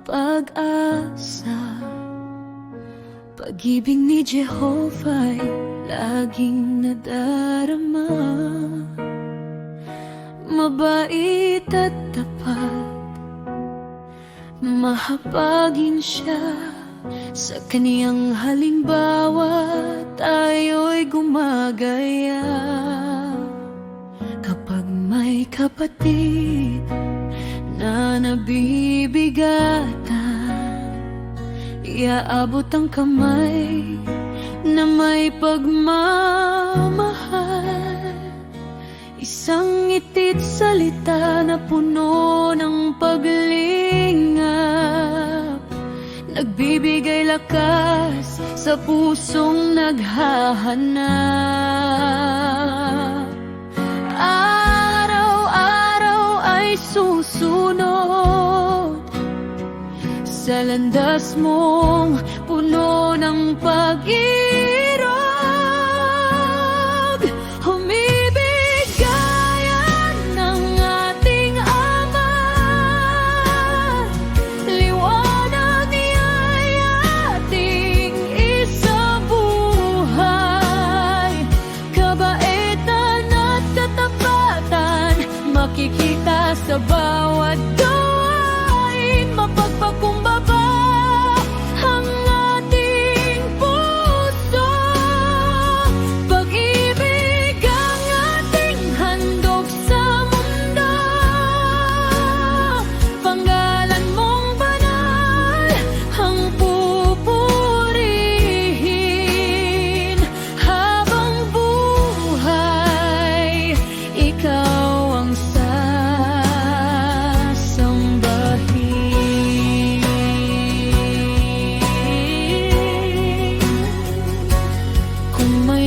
pag-asa. Pag-ibig ni Jehovah'y laging nadarama. Mabait at tapat, mahabagin siya. Sa kaniyang halimbawa tayo'y gumagaya. Kapag may kapatid na nabibigatan, iaabot ang kamay na may pagmamahal. Isang ngitit salita na puno ng paglingap, nagbibigay lakas sa pusong naghahanap. Araw-araw ay susunod sa landas mong puno ng pag-irog. Humibig gaya ng ating Ama, liwanag niya'y ating isabuhay. Kabaitan at katapatan makikita sa bawat gawain. Mapagpakumbaba ang ating puso, pag-ibig ang ating handog sa mundo. Panggalan mong banal ang pupurihin. Habang buhay, ikaw ang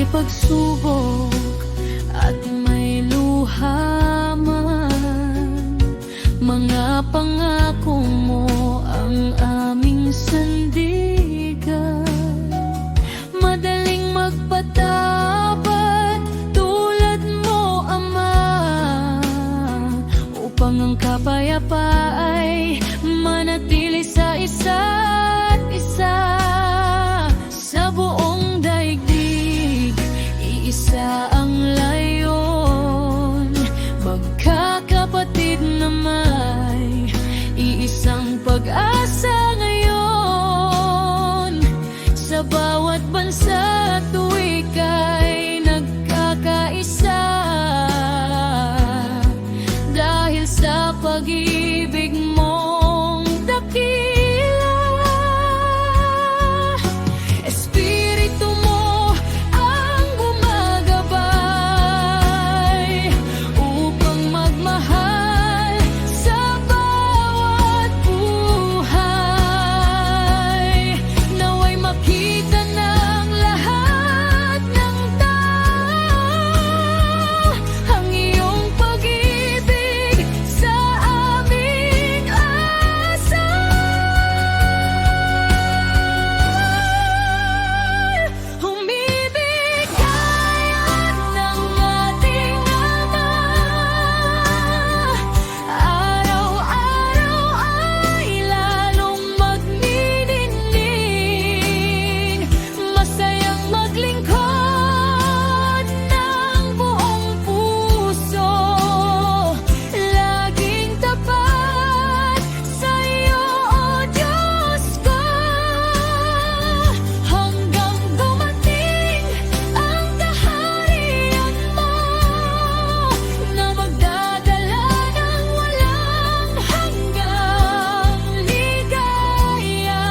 pagsubok at may luha man, mga pangako mo ang aming sandigan. Madaling magpatapat tulad mo, Ama, upang ang kapayapa ay manatili sa isa't isa. Sa buong daigdig isa ang layon, magkakapatid na may iisang pag-asa ngayon. Sa bawat bansa tuwing ika'y nagkakaisa, dahil sa pag-ibig mong dakila. Espiritu mo ang gumagabay upang magmahal sa bawat buhay. Naway makita ng lahat ng tao ang iyong pag-ibig sa aming asal. Humibig gaya ng ating Ama, araw-araw ay lalong magniningning. Masayang maglingkod ng buong puso, laging tapat sa iyo, O Diyos ko. Hanggang dumating ang kaharian mo na magdadala ng walang hanggang ligaya.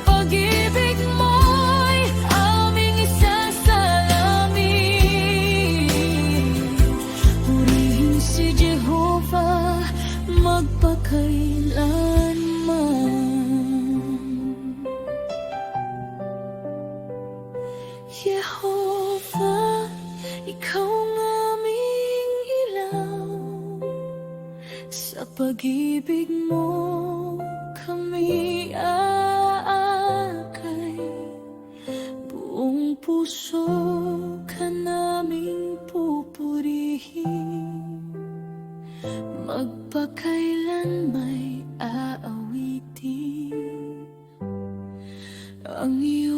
Pag-ibig mo'y aming isasalamin. Purihin si Jehovah magpakailanman. Jehovah, ikaw ang aming ilaw. Sa pag-ibig mo kami aakay. Buong puso ka naming pupurihin, magpakailan may aawi. dilim ang iyong